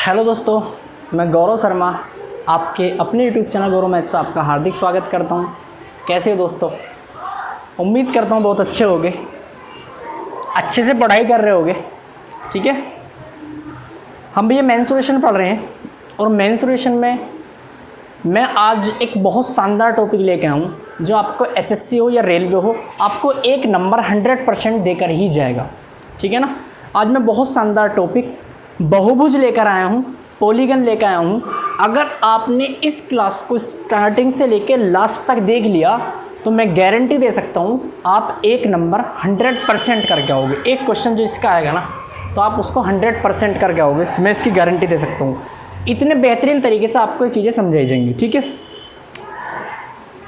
Hello दोस्तों, मैं गौरव शर्मा आपके अपने यूट्यूब चैनल गौरव मैथ्स पर आपका हार्दिक स्वागत करता हूं। कैसे हो दोस्तों? उम्मीद करता हूं बहुत अच्छे होगे, अच्छे से पढ़ाई कर रहे होगे। ठीक है, हम भैया मेंसुरेशन पढ़ रहे हैं और मेंसुरेशन में मैं आज एक बहुत शानदार टॉपिक लेके आया हूँ जो आपको एसएससी हो या रेलवे हो, आपको एक नंबर 100% देकर ही जाएगा। ठीक है ना। आज मैं बहुत शानदार टॉपिक बहुभुज लेकर आया हूँ, पॉलीगन लेकर आया हूँ। अगर आपने इस क्लास को स्टार्टिंग से लेकर लास्ट तक देख लिया तो मैं गारंटी दे सकता हूँ आप एक नंबर 100% करके आओगे। एक क्वेश्चन जो इसका आएगा ना तो आप उसको 100% करके आओगे, मैं इसकी गारंटी दे सकता हूँ। इतने बेहतरीन तरीके से आपको ये चीज़ें समझाई जाएंगी। ठीक है,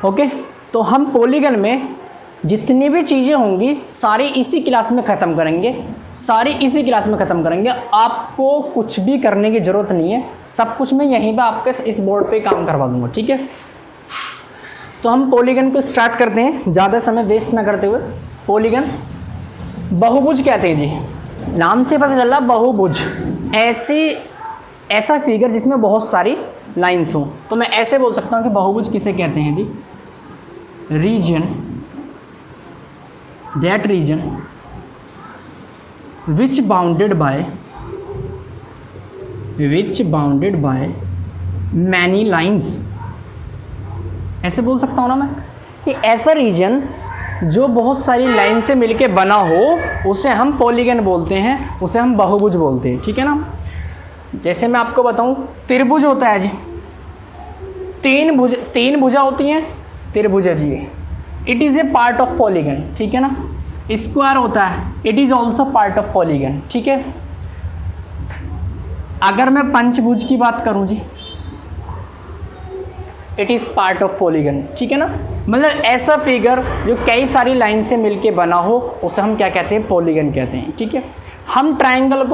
ओके। तो हम पॉलीगन में जितनी भी चीज़ें होंगी सारी इसी क्लास में ख़त्म करेंगे, सारी इसी क्लास में ख़त्म करेंगे। आपको कुछ भी करने की ज़रूरत नहीं है, सब कुछ मैं यहीं पे आपके इस बोर्ड पे काम करवा दूंगा। ठीक है, तो हम पॉलीगन को स्टार्ट करते हैं ज़्यादा समय वेस्ट ना करते हुए। पॉलीगन बहुभुज कहते हैं जी, नाम से पता चल रहा बहुभुज, ऐसा फिगर जिसमें बहुत सारी लाइन्स हों। तो मैं ऐसे बोल सकता हूँ कि बहुभुज किसे कहते हैं जी? that region which bounded by many lines। ऐसे बोल सकता हूँ ना मैं कि ऐसा रीजन जो बहुत सारी लाइन से मिलके बना हो उसे हम पॉलीगन बोलते हैं, उसे हम बहुभुज बोलते हैं। ठीक है ना। जैसे मैं आपको बताऊँ, त्रिभुज होता है जी, तीन भुजा होती हैं, त्रिभुजा जी, it is a part of polygon. ठीक है ना। स्क्वायर होता है, it is also part of polygon. ठीक है। अगर मैं पंचभुज की बात करूं जी, it is part of polygon. ठीक है ना। मतलब ऐसा फिगर जो कई सारी लाइन से मिलके बना हो उसे हम क्या कहते हैं? पॉलीगन कहते हैं। ठीक है। हम ट्रायंगल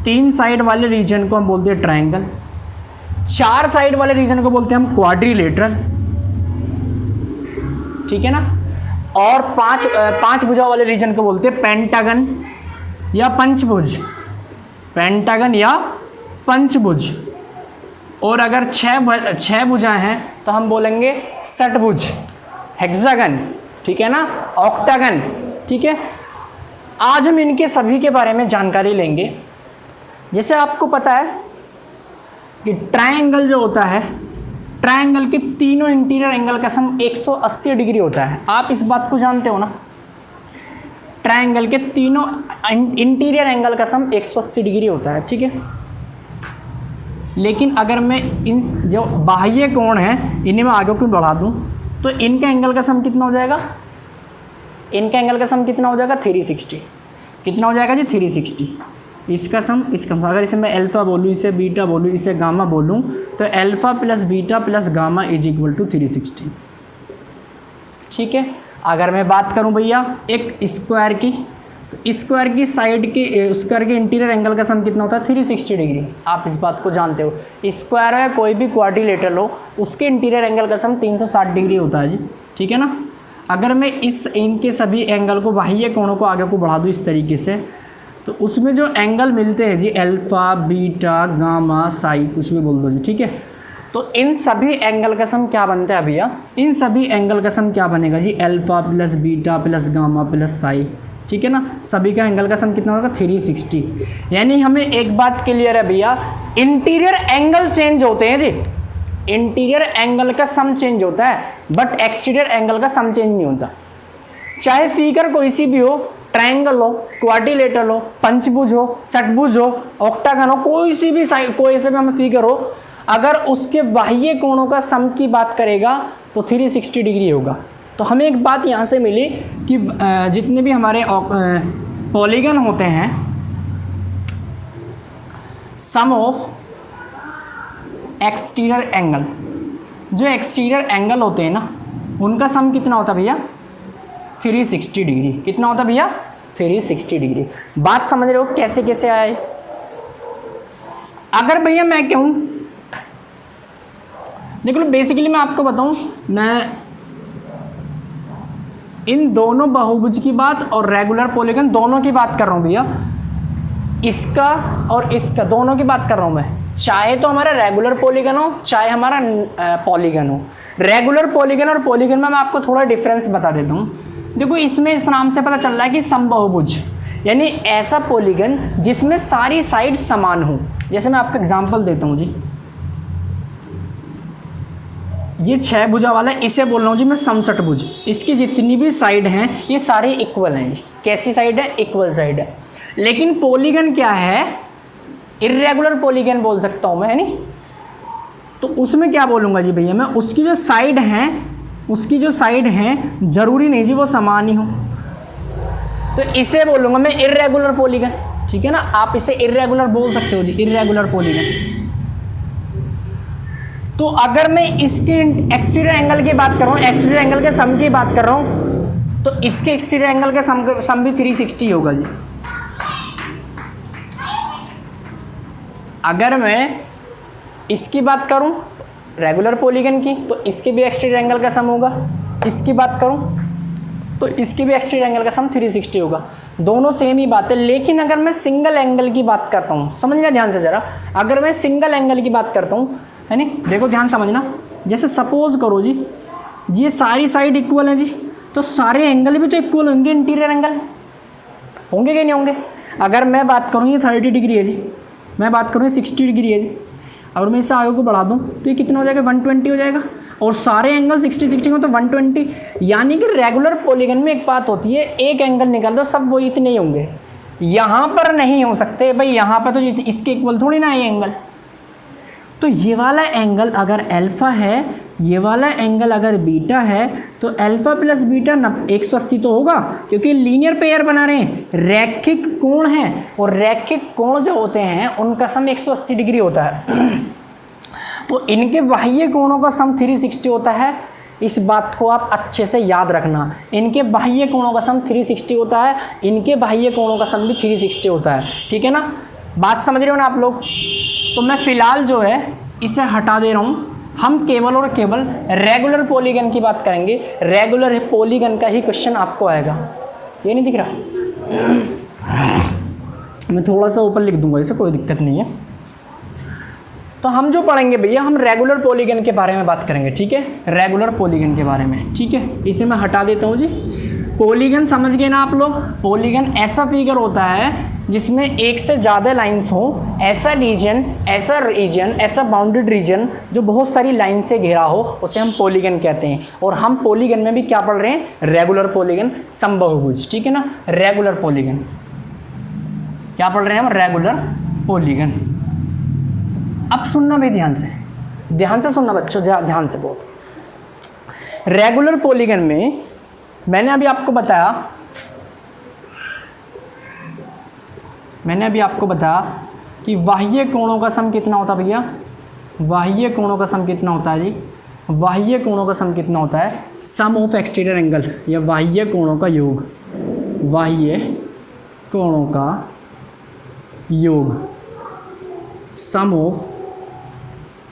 3 साइड वाले रीजन को हम बोलते हैं ट्रायंगल, 4 साइड वाले रीजन को बोलते हैं हम क्वाड्रिलेटरल। ठीक है ना। और पांच भुजा वाले रीजन को बोलते हैं पेंटागन या पंचभुज, पेंटागन या पंचभुज। और अगर छह भुजा हैं तो हम बोलेंगे षटभुज, हेक्सागन। ठीक है ना, ऑक्टागन। ठीक है। आज हम इनके सभी के बारे में जानकारी लेंगे। जैसे आपको पता है कि ट्रायंगल जो होता है, ट्रायंगल के तीनों इंटीरियर एंगल का सम 180 डिग्री होता है। आप इस बात को जानते हो ना? ट्रायंगल के तीनों इंटीरियर एंगल का सम 180 डिग्री होता है। ठीक है। लेकिन अगर मैं इन जो बाह्य कोण हैं इन्हें मैं आगे क्यों बढ़ा दूं तो इनका एंगल का सम कितना हो जाएगा? इनका एंगल का सम कितना हो जाएगा? 360। कितना हो जाएगा जी? 360। इसका सम अगर इसे मैं अल्फ़ा बोलूँ, इसे बीटा बोलूँ, इसे गामा बोलूँ तो alpha plus beta plus gamma is equal to 360। ठीक है। अगर मैं बात करूँ भैया एक स्क्वायर की साइड के स्क्वायर के इंटीरियर एंगल का सम कितना होता है? 360 डिग्री। आप इस बात को जानते हो। स्क्वायर है कोई भी क्वाड्रिलेटरल हो उसके इंटीरियर एंगल का सम 360 डिग्री होता है जी। ठीक है ना। अगर मैं इनके सभी एंगल को, बाह्य कोणों को आगे को बढ़ा दूँ इस तरीके से तो उसमें जो एंगल मिलते हैं जी अल्फ़ा बीटा गामा साई, कुछ भी बोल दो जी। ठीक है। तो इन सभी एंगल का सम क्या बनता है भैया? इन सभी एंगल का सम क्या बनेगा जी? Alpha plus beta plus gamma plus psi. ठीक है ना। सभी का एंगल का सम कितना होगा? 360। यानी हमें एक बात क्लियर है भैया, इंटीरियर एंगल चेंज होते हैं जी, इंटीरियर एंगल का सम चेंज होता है बट एक्सटीरियर एंगल का सम चेंज नहीं होता। चाहे फिगर कोई सी भी हो, ट्रायंगल हो, क्वाड्रिलेटरल हो, पंचभुज हो, षटभुज हो, ऑक्टागन हो, कोई सी भी हमें फिगर हो, अगर उसके बाह्य कोणों का सम की बात करेगा तो 360 डिग्री होगा। तो हमें एक बात यहाँ से मिली कि जितने भी हमारे पॉलीगन होते हैं, सम ऑफ एक्सटीरियर एंगल, जो एक्सटीरियर एंगल होते हैं ना उनका सम कितना होता है भैया? 360 डिग्री। कितना होता है भैया? 360 डिग्री। बात समझ रहे हो कैसे कैसे आए? अगर भैया मैं कहूँ, देखो बेसिकली मैं आपको बताऊँ, मैं इन दोनों बहुभुज की बात और रेगुलर पॉलीगन दोनों की बात कर रहा हूँ भैया। इसका और इसका दोनों की बात कर रहा हूँ मैं, चाहे तो हमारा रेगुलर पॉलीगन हो चाहे हमारा पॉलीगन हो। रेगुलर पॉलीगन और पॉलीगन में मैं आपको थोड़ा डिफरेंस बता देता हूँ। देखो इसमें इस नाम से पता चल रहा है कि समबाहुभुज, यानी ऐसा पॉलीगन जिसमें सारी साइड समान हो। जैसे मैं आपको एग्जांपल देता हूँ जी, ये 6 भुजा वाला है, इसे बोल रहा हूँ जी मैं समसठ भुज। इसकी जितनी भी साइड हैं ये सारी इक्वल हैं। कैसी साइड है? इक्वल साइड है। लेकिन पॉलीगन क्या है? इर्रेगुलर पॉलीगन बोल सकता हूँ मैं, है नहीं? तो उसमें क्या बोलूँगा जी भैया मैं, उसकी जो साइड हैं जरूरी नहीं जी वो समान ही हो, तो इसे बोलूँगा मैं इर्रेगुलर पॉलीगन। ठीक है ना, आप इसे इर्रेगुलर बोल सकते हो जी, इर्रेगुलर पॉलीगन। तो अगर मैं इसके एक्सटीरियर एंगल की बात कर रहा हूँ, एक्सटीरियर एंगल के सम की बात कर रहा हूँ, तो इसके एक्सटीरियर एंगल का सम भी 360 होगा जी। अगर मैं इसकी बात करूं रेगुलर पॉलीगन की, तो इसके भी एक्सटीरियर एंगल का सम होगा। इसकी बात करूं तो इसकी भी एक्सटीरियर एंगल का सम 360 होगा। दोनों सेम ही बात है। लेकिन अगर मैं सिंगल एंगल की बात करता हूं, समझना ध्यान से ज़रा, अगर मैं सिंगल एंगल की बात करता हूं, है नहीं, देखो ध्यान समझना। जैसे सपोज करो जी ये सारी साइड इक्वल है जी, तो सारे एंगल भी तो इक्वल होंगे, इंटीरियर एंगल होंगे कि नहीं होंगे? अगर मैं बात करूँ ये 30 डिग्री है जी, मैं बात करूँ 60 डिग्री है जी, और मैं इसे आगे को बढ़ा दूँ तो ये कितना हो जाएगा? 120 हो जाएगा। और सारे एंगल 60 हो तो 120। यानी कि रेगुलर पॉलीगन में एक बात होती है, एक एंगल निकाल दो सब वो इतने ही होंगे, यहाँ पर नहीं हो सकते भाई, यहाँ पर तो इसके इक्वल थोड़ी ना है एंगल। तो ये वाला एंगल अगर अल्फ़ा है, ये वाला एंगल अगर बीटा है, तो अल्फ़ा प्लस बीटा 180 तो होगा, क्योंकि लीनियर पेयर बना रहे हैं, रैखिक कोण है, और रैखिक कोण जो होते हैं उनका सम 180 डिग्री होता है। तो इनके बाह्य कोणों का सम 360 होता है। इस बात को आप अच्छे से याद रखना, इनके बाह्य कोणों का सम 360 होता है, इनके बाह्य कोणों का सम भी 360 होता है। ठीक है ना, बात समझ रहे हो ना आप लोग? तो मैं फ़िलहाल जो है इसे हटा दे रहा हूँ, हम केवल और केवल रेगुलर पॉलीगन की बात करेंगे। रेगुलर पॉलीगन का ही क्वेश्चन आपको आएगा। ये नहीं दिख रहा? मैं थोड़ा सा ऊपर लिख दूंगा, इसे कोई दिक्कत नहीं है। तो हम जो पढ़ेंगे भैया, हम रेगुलर पॉलीगन के बारे में बात करेंगे। ठीक है, रेगुलर पॉलीगन के बारे में। ठीक है, इसे मैं हटा देता हूँ जी। पॉलीगन समझ गए ना आप लोग? पॉलीगन ऐसा फिगर होता है जिसमें एक से ज़्यादा लाइंस हो, ऐसा रीजन, ऐसा बाउंडेड रीजन जो बहुत सारी लाइन से घिरा हो, उसे हम पॉलीगन कहते हैं। और हम पॉलीगन में भी क्या पढ़ रहे हैं? रेगुलर पॉलीगन, समबाहुभुज। ठीक है ना, रेगुलर पॉलीगन क्या पढ़ रहे हैं हम? Regular polygon. अब सुनना भाई ध्यान से सुनना बच्चों, ध्यान से बहुत। रेगुलर पॉलीगन में मैंने अभी आपको बताया कि बाह्य कोणों का सम कितना होता है भैया? बाह्य कोणों का सम कितना होता है जी? बाह्य कोणों का सम कितना होता है? सम ऑफ एक्सटीरियर एंगल, या बाह्य कोणों का योग, बाह्य कोणों का योग, सम ऑफ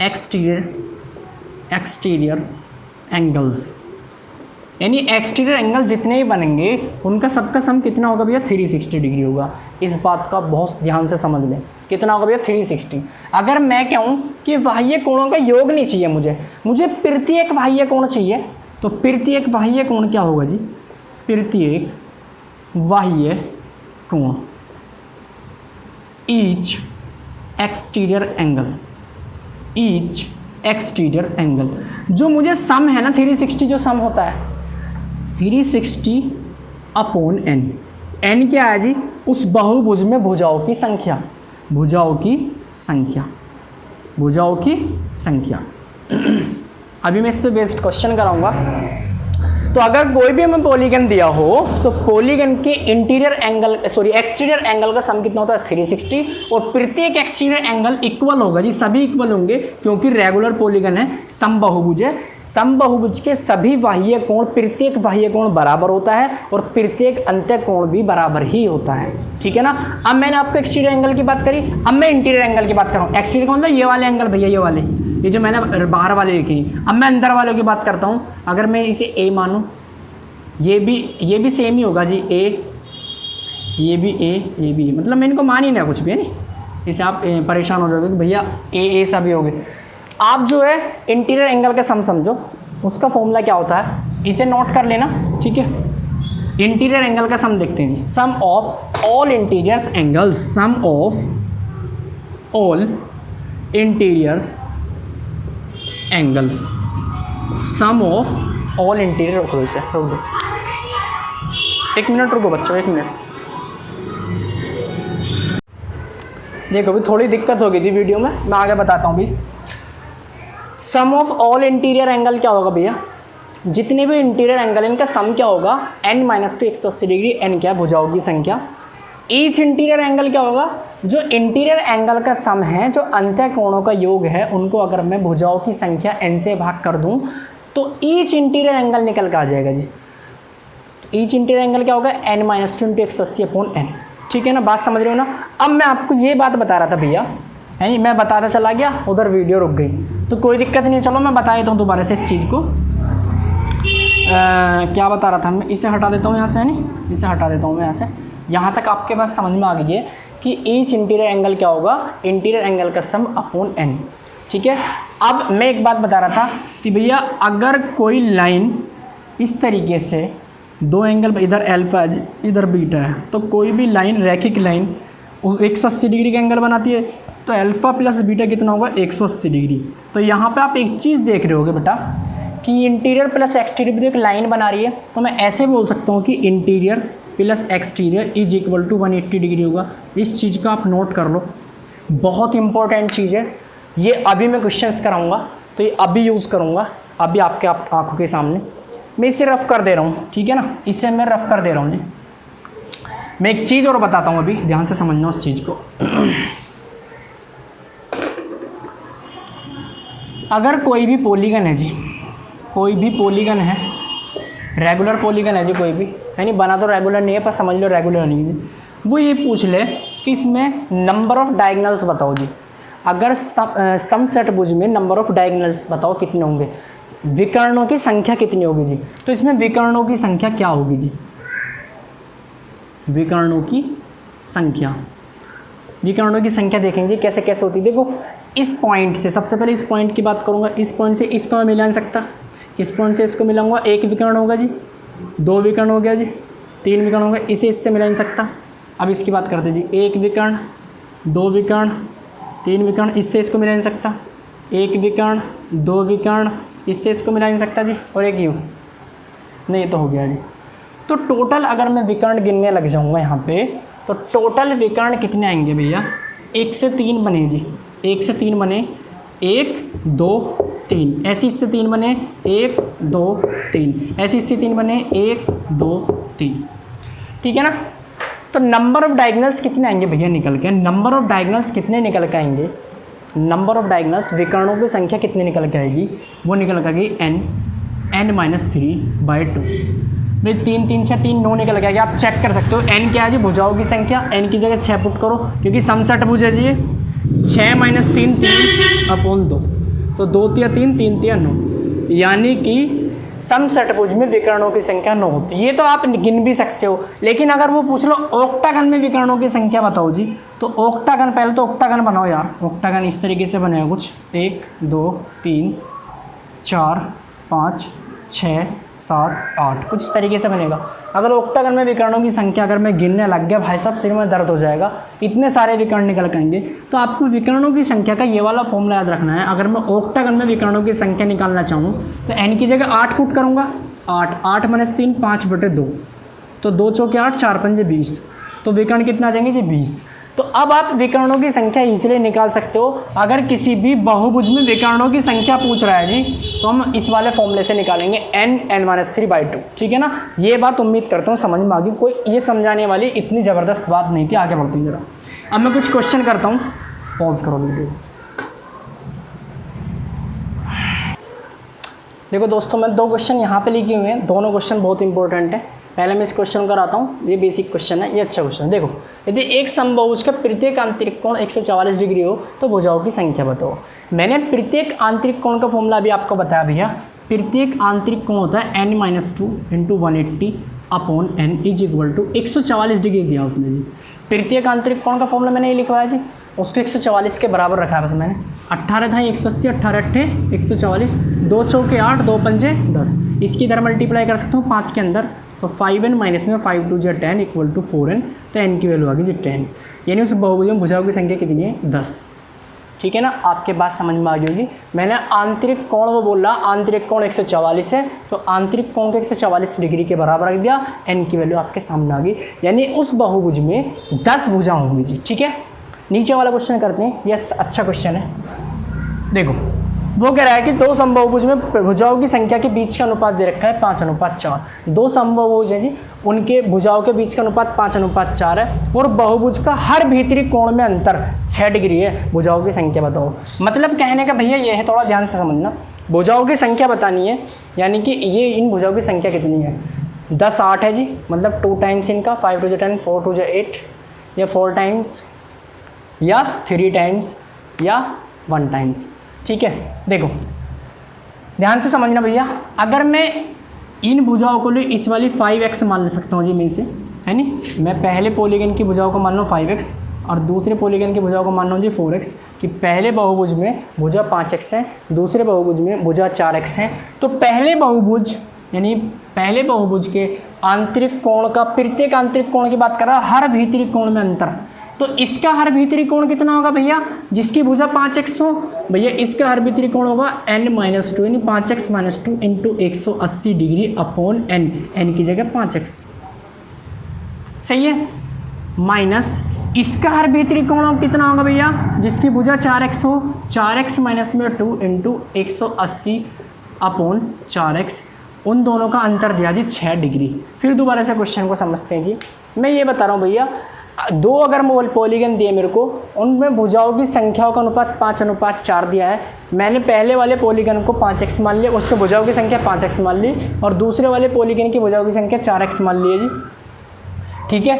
एक्सटीरियर एंगल्स। यानी एक्सटीरियर एंगल जितने भी बनेंगे उनका सबका सम कितना होगा भैया? 360 डिग्री होगा। इस बात का बहुत ध्यान से समझ लें, कितना होगा भैया? 360। अगर मैं कहूँ कि बाह्य कोणों का योग नहीं चाहिए मुझे प्रत्येक बाह्य कोण चाहिए, तो प्रत्येक बाह्य कोण क्या होगा जी? प्रत्येक बाह्य कोण, ईच एक्सटीरियर एंगल, जो मुझे सम है ना 360, जो सम होता है 360 अपॉन एन। एन क्या है जी? उस बहुभुज में भुजाओं की संख्या। अभी मैं इस पर बेस्ड क्वेश्चन कराऊंगा। तो अगर कोई भी हमें पॉलीगन दिया हो, तो पॉलीगन के एक्सटीरियर एंगल का सम कितना होता है? 360। और प्रत्येक एक्सटीरियर एंगल इक्वल होगा जी, सभी इक्वल होंगे, क्योंकि रेगुलर पॉलीगन है, समबाहुभुज है। समबाहुभुज के सभी बाह्य कोण, प्रत्येक बाह्य कोण बराबर होता है, और प्रत्येक अंत्य कोण भी बराबर ही होता है। ठीक है ना। अब मैंने आपको एक्सटीरियर एंगल की बात करी, अब मैं इंटीरियर एंगल की बात कर रहा हूँ। एक्सटीरियर का मतलब ये वाले एंगल भैया, ये जो मैंने बाहर वाले लिखे। अब मैं अंदर वालों की बात करता हूँ। अगर मैं इसे ए मानूँ, ये भी सेम ही होगा जी, ए ये भी ए भी, मतलब मैं इनको मान ही ना कुछ भी, है नहीं। इससे आप परेशान हो जाओगे कि भैया ए सभी हो गए। आप जो है इंटीरियर एंगल का सम समझो, उसका फॉर्मूला क्या होता है, इसे नोट कर लेना, ठीक है। इंटीरियर एंगल का सम देखते हैं जी, sum of all interiors angles, sum of all interiors angle, sum of all interior, रुक दो 1 मिनट रुको बच्चों, 1 मिनट। देखो अभी थोड़ी दिक्कत हो गई थी वीडियो में, मैं आगे बताता हूँ भी। सम ऑफ ऑल इंटीरियर एंगल क्या होगा भैया, जितने भी इंटीरियर एंगल इनका सम क्या होगा, n माइनस 2 180 डिग्री, n क्या भुजाओं की संख्या। ईच इंटीरियर एंगल क्या होगा, जो इंटीरियर एंगल का सम है, जो अंत्य कोणों का योग है, उनको अगर मैं भुजाओं की संख्या n से भाग कर दूं तो ईच इंटीरियर एंगल निकल कर आ जाएगा जी। ईच इंटीरियर एंगल क्या होगा, n minus 2 into 180 upon n, ठीक है ना, बात समझ रहे हो ना। अब मैं आपको ये बात बता रहा था भैया, है नहीं, मैं बताता चला गया, उधर वीडियो रुक गई, तो कोई दिक्कत नहीं, चलो मैं बता देता हूँ दोबारा से इस चीज़ को। क्या बता रहा था मैं, इसे हटा देता हूँ यहाँ से, है नहीं, इसे हटा देता हूँ मैं यहाँ से। यहाँ तक आपके पास समझ में आ गई है कि ईच इंटीरियर एंगल क्या होगा, इंटीरियर एंगल का सम अपॉन n, ठीक है। अब मैं एक बात बता रहा था कि भैया अगर कोई लाइन इस तरीके से, दो एंगल, इधर अल्फा है इधर बीटा है, तो कोई भी लाइन, रैखिक लाइन उस 180 डिग्री का एंगल बनाती है, तो अल्फा प्लस बीटा कितना होगा, 180 डिग्री। तो यहाँ पे आप एक चीज़ देख रहे होगे बेटा कि इंटीरियर प्लस एक्सटीरियर भी एक लाइन बना रही है, तो मैं ऐसे बोल सकता हूँ कि interior plus exterior is equal to 180 degree होगा। इस चीज़ का आप नोट कर लो, बहुत इंपॉर्टेंट चीज़ है ये। अभी मैं क्वेश्चंस कराऊंगा तो ये अभी यूज़ करूँगा, अभी आपके आंखों के सामने मैं इसे रफ कर दे रहा हूँ, ठीक है ना, इसे मैं रफ कर दे रहा हूँ जी। मैं एक चीज़ और बताता हूँ, अभी ध्यान से समझना उस चीज़ को। अगर कोई भी पॉलीगन है जी, कोई भी पॉलीगन है, रेगुलर पॉलीगन है जी, कोई भी, है नहीं, बना तो रेगुलर नहीं है पर समझ लो रेगुलर नहीं है, वो ये पूछ ले कि इसमें नंबर ऑफ डायगोनल्स बताओ जी। अगर सम षटभुज में नंबर ऑफ डायगोनल्स बताओ कितने होंगे, विकर्णों की संख्या कितनी होगी जी, तो इसमें विकर्णों की संख्या क्या होगी जी, विकर्णों की संख्या, विकर्णों की संख्या देखेंगे कैसे कैसे होती है। देखो इस पॉइंट से, सबसे पहले इस पॉइंट की बात करूंगा, इस पॉइंट से इसको मैं मिला नहीं सकता, इस पॉइंट से इसको मिलाऊंगा, एक विकर्ण होगा जी, दो विकर्ण हो गया जी, तीन विकर्ण होगा, इसे इससे मिला नहीं सकता। अब इसकी बात करते जी, एक विकर्ण, दो विकर्ण, तीन विकर्ण, इससे इसको मिला नहीं सकता, एक विकर्ण, दो विकर्ण, इससे इसको मिला नहीं सकता जी, और एक यूँ, नहीं तो हो गया जी। तो टोटल अगर मैं विकर्ण गिनने लग जाऊंगा यहाँ पे, तो टोटल विकर्ण कितने आएंगे भैया, 1 से 3 बने जी, 1 से 3 बने, 1 2 3, ऐसे इससे 3 बने, 1 2 3, ऐसे इससे 3 बने, 1 2 3, ठीक है ना। तो नंबर ऑफ डायगोनल्स कितने आएंगे भैया निकल के, नंबर ऑफ डायगोनल्स कितने निकल के आएंगे, नंबर ऑफ डायगोनल्स, विकर्णों की संख्या कितनी निकल के आएगी, वो निकल के आएगी n माइनस 3/2। भाई 3 3 6 3 9 निकल के आएगी, आप चेक कर सकते हो। n क्या है जी, भुजाओं की संख्या, n की जगह 6 पुट करो, क्योंकि समषटभुज है जी, 6 माइनस 3 3 अपॉन 2, तो 2 3 3 3 3 9, यानी कि समषटभुज में विकर्णों की संख्या 9 होती है। ये तो आप गिन भी सकते हो, लेकिन अगर वो पूछ लो ऑक्टागन में विकर्णों की संख्या बताओ जी, तो ऑक्टागन, पहले तो ऑक्टागन बनाओ यार। ऑक्टागन इस तरीके से बनेगा कुछ, 1 2 3 4 5 6 7 8, कुछ इस तरीके से बनेगा। अगर ऑक्टागन में विकर्णों की संख्या अगर मैं गिनने लग गया, भाई साहब सिर में दर्द हो जाएगा, इतने सारे विकर्ण निकल आएंगे। तो आपको विकर्णों की संख्या का ये वाला फॉर्मूला याद रखना है। अगर मैं ऑक्टागन में विकर्णों की संख्या निकालना चाहूँ तो n की जगह 8 पुट करूँगा, 8 माइनस 3 5/2, तो 2 चौके 8 4 पंजे 20, तो विकर्ण कितना आ जाएंगे जी 20। तो अब आप विकर्णों की संख्या इसलिए निकाल सकते हो, अगर किसी भी बहुभुज में विकर्णों की संख्या पूछ रहा है जी, तो हम इस वाले फॉर्मूले से निकालेंगे n माइनस 3/2, ठीक है ना। ये बात उम्मीद करता हूँ समझ में आ गई, कोई ये समझाने वाली इतनी ज़बरदस्त बात नहीं थी। आगे बढ़ती जरा, अब मैं कुछ क्वेश्चन करता हूँ, पॉज करो वीडियो। देखो दोस्तों, मैं 2 क्वेश्चन यहाँ पे लिखे हुए हैं, दोनों क्वेश्चन बहुत इंपॉर्टेंट है। पहले मैं इस क्वेश्चन कराता हूँ, ये बेसिक क्वेश्चन है, ये अच्छा क्वेश्चन है। देखो, यदि एक समबाहुज का प्रत्येक आंतरिक कोण 144 डिग्री हो तो भुजाओं की संख्या बताओ। मैंने प्रत्येक आंतरिक कोण का फॉर्मूला अभी आपको बताया भैया। प्रत्येक आंतरिक कोण होता है n - 2 × 180 upon n is equal to 144 degree दिया उसने जी। प्रत्येक आंतरिक कोण का फॉर्मूला मैंने ये लिखवाया जी, उसको 144 के बराबर रखा है बस मैंने। 18 था 180, 18 अट्ठे 144, 2 चौके 8, 2 पंजे 10, इसकी इधर मल्टीप्लाई कर सकता हूँ 5 के अंदर, तो 5n माइनस में 5 2 10 इक्वल टू 4n, तो n की वैल्यू आ गई जी 10, यानी उस बहुभुज में भुजाओं की संख्या कितनी है 10। ठीक है ना, आपके बात समझ में आ गई होगी। मैंने आंतरिक कोण वो बोला, आंतरिक कोण 144 है, तो आंतरिक कोण को 144 डिग्री के बराबर रख दिया, n की वैल्यू आपके सामने आ गई, यानी उस बहुभुज में 10 भुजा होंगी जी। ठीक है, नीचे वाला क्वेश्चन करते हैं, यस अच्छा क्वेश्चन है। देखो वो कह रहा है कि दो समबाहुभुज में भुजाओं की संख्या के बीच का अनुपात दे रखा है 5:4। दो समबाहुभुज है जी, उनके भुजाओं के बीच का अनुपात 5:4 है, और बहुभुज का हर भीतरी कोण में अंतर 6 डिग्री है। भुजाओं की संख्या बताओ। मतलब कहने का भैया ये है, थोड़ा ध्यान से समझना, भुजाओं की संख्या बतानी है, यानी कि ये इन भुजाओं की संख्या कितनी है, 10 8 है जी, मतलब 2 टाइम्स इनका, 5 2 10, 4 2 8, या 4 टाइम्स, या 3 टाइम्स, या 1 टाइम्स। ठीक है, देखो ध्यान से समझना भैया, अगर मैं इन भुजाओं को ले इस वाली 5x मान ले सकता हूँ जी मैं से, है नहीं, मैं पहले पॉलीगन की भुजाओं को मान लूँ 5x और दूसरे पॉलीगन की भुजाओं को मान लूँ जी 4x, कि पहले बहुभुज में भुजा 5x है, दूसरे बहुभुज में भुजा 4x है, तो पहले बहुभुज यानी पहले बहुभुज के आंतरिक कोण का, प्रत्येक आंतरिक कोण की बात कर रहा है, हर भीतरी कोण में अंतर, तो इसका हर भीतरी कोण कितना होगा भैया, जिसकी भुजा 5x हो, भैया इसका हर भीतरी कोण होगा n-2, यानी 5x - 2 into 180 degree upon n की जगह 5x, सही है, माइनस इसका हर भीतरी कोण कितना होगा भैया, जिसकी भुजा 4x हो, 4x माइनस में 2 इंटू 180 अपॉन 4x, उन दोनों का अंतर दिया जी 6 डिग्री। फिर दोबारा से क्वेश्चन को समझते हैं जी, मैं ये बता रहा हूँ भैया, दो अगर पॉलीगन दिए मेरे को, उनमें भुजाओं की संख्याओं का अनुपात 5:4 दिया है, मैंने पहले वाले पॉलीगन को 5x मान लिया, उसके भुजाओं की संख्या 5x मान ली, और दूसरे वाले पॉलीगन की भुजाओं की संख्या 4x मान ली है जी। ठीक है,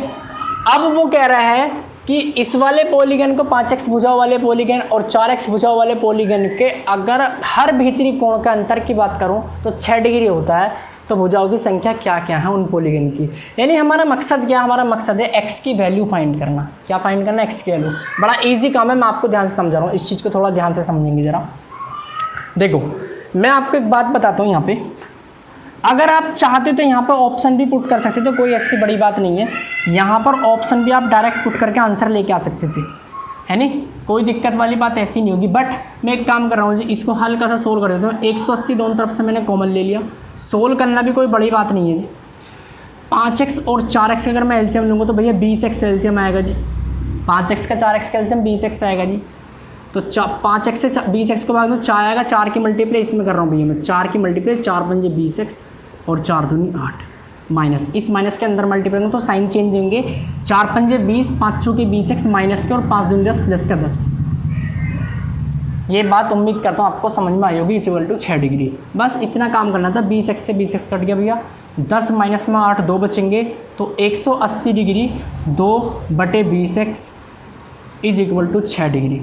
अब वो कह रहा है कि इस वाले पॉलीगन को 5x भुजाओं वाले पॉलीगन और 4x भुजाओं वाले पॉलीगन के अगर हर भीतरी कोण का अंतर की बात करूं तो 6 डिग्री होता है, तो भुजाओं की संख्या क्या क्या है उन पॉलीगन की। यानी हमारा मकसद क्या, हमारा मकसद है x की वैल्यू फाइंड करना। क्या फाइंड करना, x की वैल्यू। बड़ा इजी काम है, मैं आपको ध्यान से समझा रहा हूँ, इस चीज़ को थोड़ा ध्यान से समझेंगे ज़रा। देखो मैं आपको एक बात बताता हूँ, यहाँ पे अगर आप चाहते तो यहाँ पर ऑप्शन भी पुट कर सकते थे, कोई ऐसी बड़ी बात नहीं है, यहाँ पर ऑप्शन भी आप डायरेक्ट पुट करके आंसर लेके आ सकते थे, है नहीं, कोई दिक्कत वाली बात ऐसी नहीं होगी। बट मैं एक काम कर रहा हूँ जी, इसको हल्का सा सोल्व कर देता हूँ। 180 दोनों तरफ से मैंने कॉमन ले लिया, सोल्व करना भी कोई बड़ी बात नहीं है जी। 5x और 4x अगर मैं एलसीएम लूँगा तो भैया 20x एलसीएम आएगा जी, 5x का 4x का एलसीएम 20x आएगा जी। तो 5x से 20x को भाग दो 4 आएगा, 4 की मल्टीप्लाई इसमें कर रहा हूँ भैया मैं, 4 की मल्टीप्लाई 4 पंजे 20x और 4 दूनी 8, माइनस इस माइनस के अंदर मल्टीप्लाई करूँ तो साइन चेंज होंगे, 4 पंजे 20, 5 चौके 20x माइनस के और 5 दूनी 10 प्लस का 10। ये बात उम्मीद करता हूँ आपको समझ में आई होगी, इक्वल टू 6 डिग्री। बस इतना काम करना था, 20x से 20x कट गया भैया, 10 माइनस में 8 2 बचेंगे, तो 180 degree 2/20x is equal to 6 degree.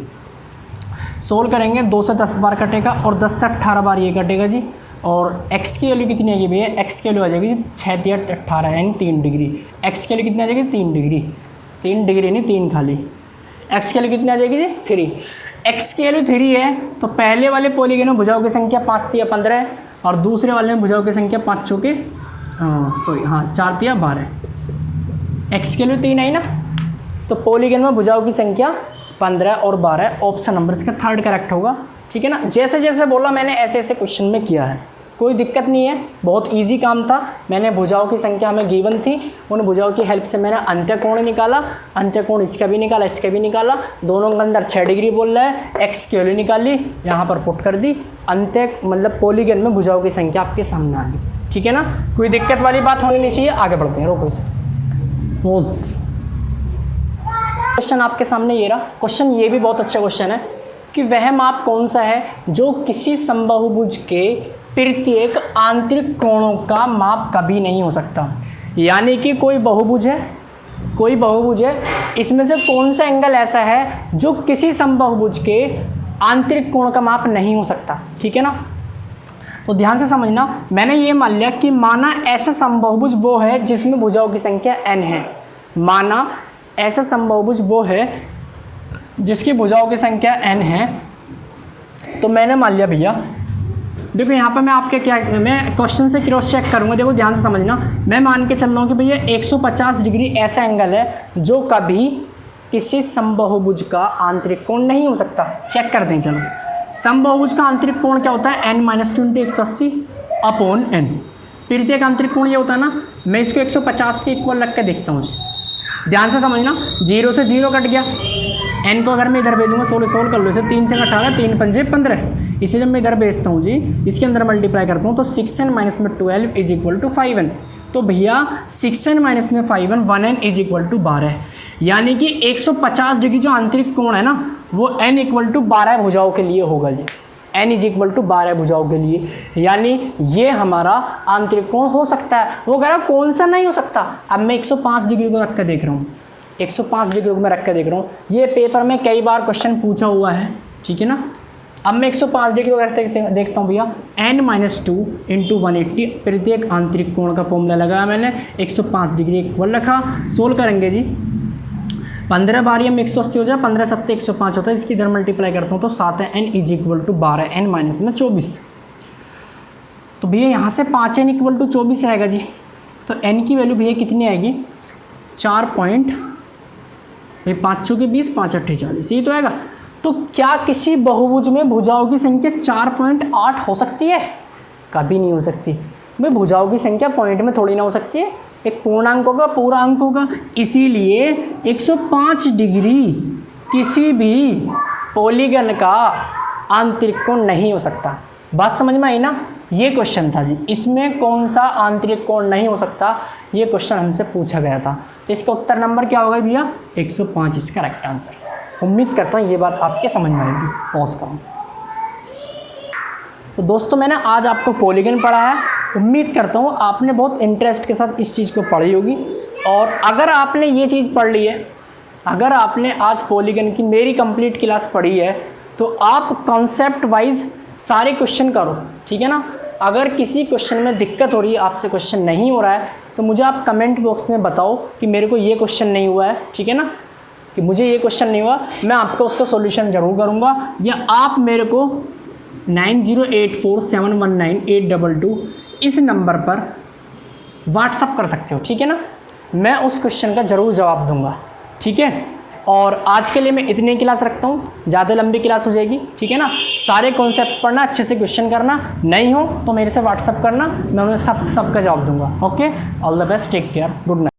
Solve करेंगे, 2 से 10 बार कटेगा और 10 से 18 बार ये कटेगा जी। और x की वैल्यू कितनी आएगी भैया, x की वैल्यू आ जाएगी 6 × 18 यानी 3 डिग्री। x की वैल्यू कितनी आ जाएगी 3 डिग्री, 3 डिग्री नहीं 3 खाली। x की वैल्यू कितनी आ जाएगी जी 3। x की वैल्यू 3 है तो पहले वाले पॉलीगन में भुजाओं की संख्या 5 × 15 है और दूसरे वाले में भुजाओं की संख्या 5 चौके 4 × 12। x की वैल्यू 3 आई ना, तो पॉलीगन में भुजाओं की संख्या 15 और 12, ऑप्शन नंबर इसका 3rd करेक्ट होगा। ठीक है ना, जैसे जैसे बोला मैंने ऐसे ऐसे क्वेश्चन में किया है, कोई दिक्कत नहीं है, बहुत इजी काम था। मैंने भुजाओं की संख्या हमें गिवन थी, उन भुजाओं की हेल्प से मैंने अंत्यकोण निकाला, अंत्यकोण इसका भी निकाला इसका भी निकाला, दोनों के अंदर 6 डिग्री बोल रहा है, एक्स की वैल्यू निकाली यहाँ पर पुट कर दी, अंत्य मतलब पॉलीगन में भुजाओं की संख्या आपके सामने आ गई। ठीक है ना, कोई दिक्कत वाली बात होनी नहीं चाहिए। आगे बढ़ते हैं, रोको इसे। क्वेश्चन आपके सामने ये रहा। क्वेश्चन ये भी बहुत अच्छा क्वेश्चन है कि वह माप कौन सा है जो किसी समबाहुभुज के प्रत्येक आंतरिक कोणों का माप कभी नहीं हो सकता। यानी कि कोई बहुभुज है, इसमें से कौन सा एंगल ऐसा है जो किसी समबाहुभुज के आंतरिक कोण का माप नहीं हो सकता। ठीक है ना, तो ध्यान से समझना, मैंने ये मान लिया कि माना ऐसा समबाहुभुज वो है जिसमें भुजाओं की संख्या n है। माना ऐसा समबाहुभुज वो है जिसकी भुजाओं की संख्या n है। तो मैंने मान लिया भैया, देखो यहाँ पर मैं आपके क्या, मैं क्वेश्चन से क्रॉस चेक करूँगा। देखो ध्यान से समझना, मैं मान के चल रहा हूँ कि भैया 150 डिग्री ऐसा एंगल है जो कभी किसी समबाहुभुज का आंतरिक कोण नहीं हो सकता। चेक कर दें, चलो समबाहुभुज का आंतरिक कोण क्या होता है, n-2 × 180 अपॉन n। प्रत्येक आंतरिक कोण ये होता है ना, मैं इसको 150 के इक्वल रख के देखता हूँ। ध्यान से समझना, 0 से 0 कट गया, n को अगर मैं इधर भेजूंगा 16 सोल्व कर लो इसे, 3 से 18, 3 पंजे 15। इसे जब मैं इधर भेजता हूँ जी, इसके अंदर मल्टीप्लाई करता हूँ तो 6n माइनस में 12 इज इक्वल टू 5n। तो भैया 6n माइनस में 5n 1n is equal to 12, यानी कि 150 डिग्री जो आंतरिक कोण है ना वो n इक्वल टू 12 भुजाओं के लिए होगा जी। n इज इक्वल टू 12 भुजाओं के लिए, यानी ये हमारा आंतरिक कोण हो सकता है। वो कह रहा कौन सा नहीं हो सकता। अब मैं 105 डिग्री को रख कर देख रहा हूँ, 105 डिग्री को मैं रख कर देख रहा हूँ। ये पेपर में कई बार क्वेश्चन पूछा हुआ है, ठीक है ना। अब मैं 105 डिग्री को रख देखता हूँ भैया, n-2 × 180 प्रत्येक आंतरिक कोण का फॉर्मूला लगाया मैंने, 105 डिग्री इक्वल रखा। सोल्व करेंगे जी, 15 बारी हम 180 हो जाए, 15 7 105 होता है, इसकी इधर मल्टीप्लाई करता हूँ तो 7 है, n is equal to 12, n minus में 24। तो भैया यहाँ से 5n इक्वल टू 24 आएगा जी। तो n की वैल्यू भैया कितनी आएगी, 4 पॉइंट, 5 चौके 20, 5 अट्ठे 40, ये तो आएगा। तो क्या किसी बहुभुज में भुजाओं की संख्या 4.8 हो सकती है? कभी नहीं हो सकती। भाई भुजाओं की संख्या पॉइंट में थोड़ी ना हो सकती है, एक पूर्णांक होगा, पूर्णांक होगा। इसीलिए 105 डिग्री किसी भी पॉलीगन का आंतरिक कोण नहीं हो सकता। बात समझ में आई ना। ये क्वेश्चन था जी, इसमें कौन सा आंतरिक कोण नहीं हो सकता, ये क्वेश्चन हमसे पूछा गया था। तो इसका उत्तर नंबर क्या होगा भैया, 105 इसका करेक्ट आंसर। उम्मीद करता हूँ ये बात आपके समझ में आएगी। पॉज करूँ। तो दोस्तों मैंने आज आपको पॉलीगन पढ़ा है, उम्मीद करता हूँ आपने बहुत इंटरेस्ट के साथ इस चीज़ को पढ़ी होगी। और अगर आपने ये चीज़ पढ़ ली है, अगर आपने आज पॉलीगन की मेरी कंप्लीट क्लास पढ़ी है, तो आप कॉन्सेप्ट वाइज सारे क्वेश्चन करो, ठीक है ना। अगर किसी क्वेश्चन में दिक्कत हो रही है, आपसे क्वेश्चन नहीं हो रहा है, तो मुझे आप कमेंट बॉक्स में बताओ कि मेरे को ये क्वेश्चन नहीं हुआ है, ठीक है ना, कि मुझे ये क्वेश्चन नहीं हुआ, मैं आपको उसका सॉल्यूशन ज़रूर करूँगा। या आप मेरे को 9084719822 इस नंबर पर व्हाट्सअप कर सकते हो, ठीक है ना। मैं उस क्वेश्चन का ज़रूर जवाब दूंगा, ठीक है। और आज के लिए मैं इतनी क्लास रखता हूँ, ज़्यादा लंबी क्लास हो जाएगी, ठीक है ना। सारे कॉन्सेप्ट पढ़ना, अच्छे से क्वेश्चन करना, नहीं हो तो मेरे से व्हाट्सअप करना, मैं उन्हें सबका जवाब दूंगा। Okay, all the best, take care, good night.